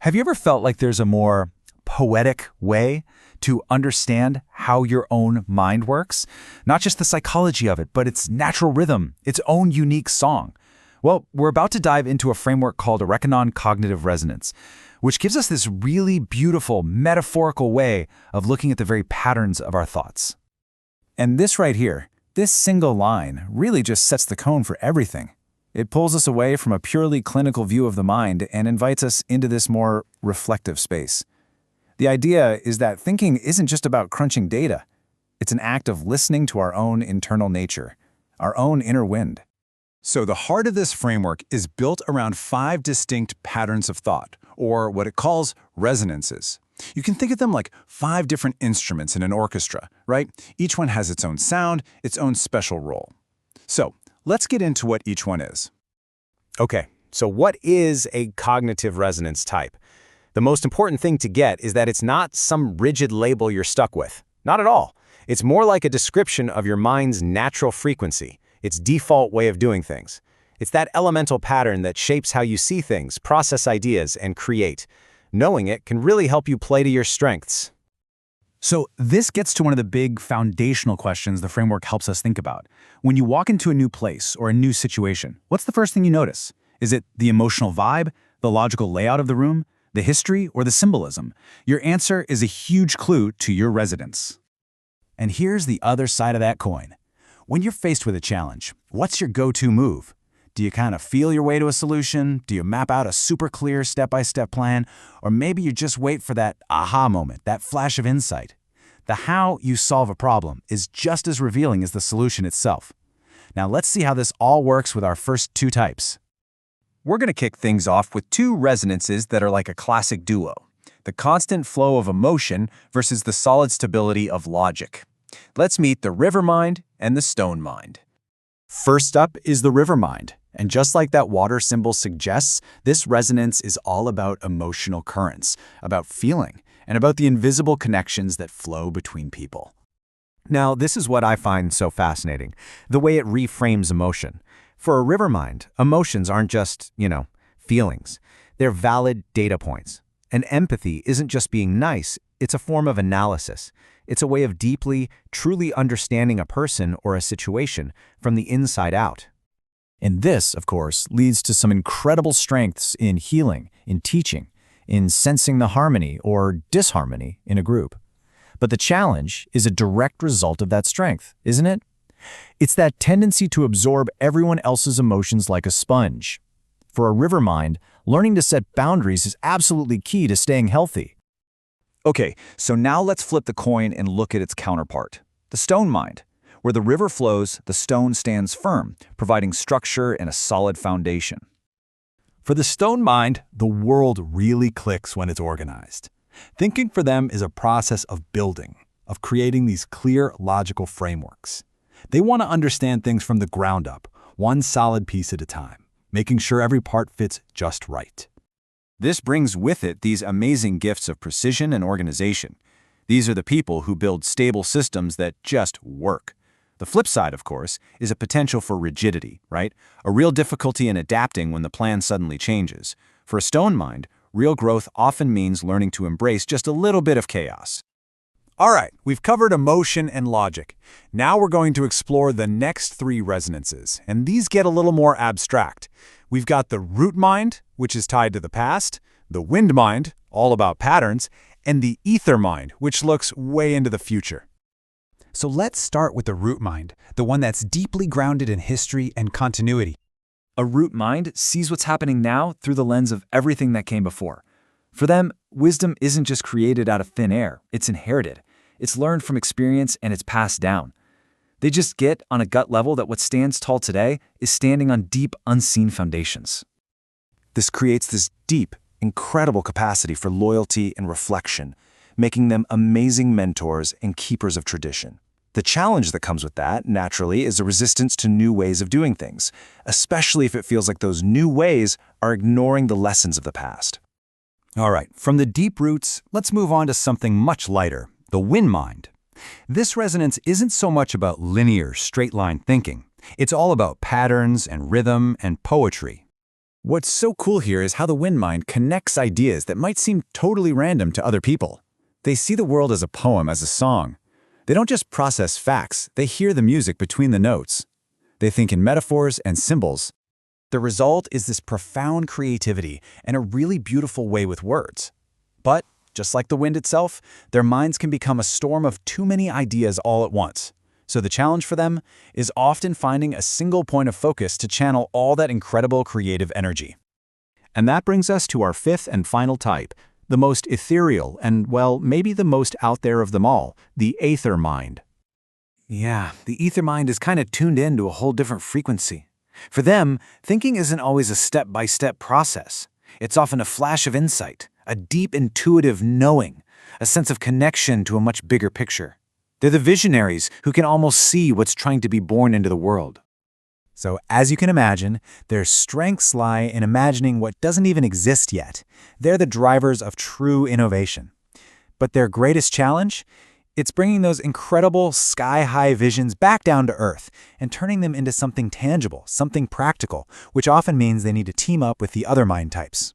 Have you ever felt like there's a more poetic way to understand how your own mind works? Not just the psychology of it, but its natural rhythm, its own unique song. Well, we're about to dive into a framework called Arreqqana cognitive resonance, which gives us this really beautiful, metaphorical way of looking at the very patterns of our thoughts. And this right here, this single line, really just sets the tone for everything. It pulls us away from a purely clinical view of the mind and invites us into this more reflective space. The idea is that thinking isn't just about crunching data. It's an act of listening to our own internal nature, our own inner wind. So the heart of this framework is built around 5 distinct patterns of thought, or what it calls resonances. You can think of them like 5 different instruments in an orchestra, right? Each one has its own sound, its own special role. So let's get into what each one is. Okay, so what is a cognitive resonance type? The most important thing to get is that it's not some rigid label you're stuck with. Not at all. It's more like a description of your mind's natural frequency, its default way of doing things. It's that elemental pattern that shapes how you see things, process ideas, and create. Knowing it can really help you play to your strengths. So this gets to one of the big foundational questions the framework helps us think about. When you walk into a new place or a new situation, what's the first thing you notice? Is it the emotional vibe, the logical layout of the room, the history, or the symbolism? Your answer is a huge clue to your resonance. And here's the other side of that coin. When you're faced with a challenge, what's your go-to move? Do you kind of feel your way to a solution? Do you map out a super clear step-by-step plan? Or maybe you just wait for that aha moment, that flash of insight. The how you solve a problem is just as revealing as the solution itself. Now let's see how this all works with our first 2 types. We're going to kick things off with 2 resonances that are like a classic duo: the constant flow of emotion versus the solid stability of logic. Let's meet the river mind and the stone mind. First up is the river mind. And just like that water symbol suggests, this resonance is all about emotional currents, about feeling, and about the invisible connections that flow between people. Now, this is what I find so fascinating, the way it reframes emotion. For a river mind, emotions aren't just, feelings. They're valid data points. And empathy isn't just being nice, it's a form of analysis. It's a way of deeply, truly understanding a person or a situation from the inside out. And this, of course, leads to some incredible strengths in healing, in teaching, in sensing the harmony or disharmony in a group. But the challenge is a direct result of that strength, isn't it? It's that tendency to absorb everyone else's emotions like a sponge. For a river mind, learning to set boundaries is absolutely key to staying healthy. Okay, so now let's flip the coin and look at its counterpart, the stone mind. Where the river flows, the stone stands firm, providing structure and a solid foundation. For the stone mind, the world really clicks when it's organized. Thinking for them is a process of building, of creating these clear, logical frameworks. They want to understand things from the ground up, one solid piece at a time, making sure every part fits just right. This brings with it these amazing gifts of precision and organization. These are the people who build stable systems that just work. The flip side, of course, is a potential for rigidity, right? A real difficulty in adapting when the plan suddenly changes. For a stone mind, real growth often means learning to embrace just a little bit of chaos. All right, we've covered emotion and logic. Now we're going to explore the next 3 resonances, and these get a little more abstract. We've got the root mind, which is tied to the past, the wind mind, all about patterns, and the ether mind, which looks way into the future. So let's start with the root mind, the one that's deeply grounded in history and continuity. A root mind sees what's happening now through the lens of everything that came before. For them, wisdom isn't just created out of thin air, it's inherited. It's learned from experience and it's passed down. They just get on a gut level that what stands tall today is standing on deep, unseen foundations. This creates this deep, incredible capacity for loyalty and reflection, making them amazing mentors and keepers of tradition. The challenge that comes with that, naturally, is a resistance to new ways of doing things, especially if it feels like those new ways are ignoring the lessons of the past. All right, from the deep roots, let's move on to something much lighter, the wind mind. This resonance isn't so much about linear, straight-line thinking. It's all about patterns and rhythm and poetry. What's so cool here is how the wind mind connects ideas that might seem totally random to other people. They see the world as a poem, as a song. They don't just process facts, they hear the music between the notes. They think in metaphors and symbols. The result is this profound creativity and a really beautiful way with words. But, just like the wind itself, their minds can become a storm of too many ideas all at once. So the challenge for them is often finding a single point of focus to channel all that incredible creative energy. And that brings us to our fifth and final type, the most ethereal and, well, maybe the most out there of them all, the aether mind. Yeah, the ether mind is kind of tuned in to a whole different frequency. For them, thinking isn't always a step-by-step process. It's often a flash of insight, a deep intuitive knowing, a sense of connection to a much bigger picture. They're the visionaries who can almost see what's trying to be born into the world. So, as you can imagine, their strengths lie in imagining what doesn't even exist yet. They're the drivers of true innovation. But their greatest challenge? It's bringing those incredible sky-high visions back down to earth and turning them into something tangible, something practical, which often means they need to team up with the other mind types.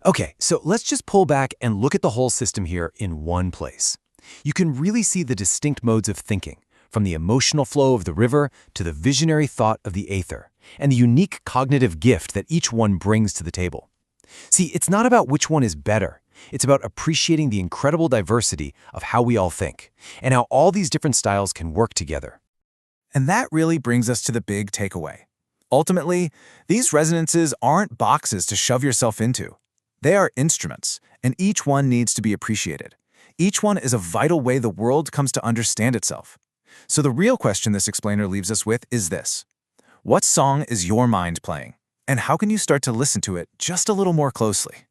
Okay, so let's just pull back and look at the whole system here in one place. You can really see the distinct modes of thinking, from the emotional flow of the river to the visionary thought of the aether, and the unique cognitive gift that each one brings to the table. See, it's not about which one is better. It's about appreciating the incredible diversity of how we all think, and how all these different styles can work together. And that really brings us to the big takeaway. Ultimately, these resonances aren't boxes to shove yourself into. They are instruments, and each one needs to be appreciated. Each one is a vital way the world comes to understand itself. So the real question this explainer leaves us with is this: what song is your mind playing? And how can you start to listen to it just a little more closely?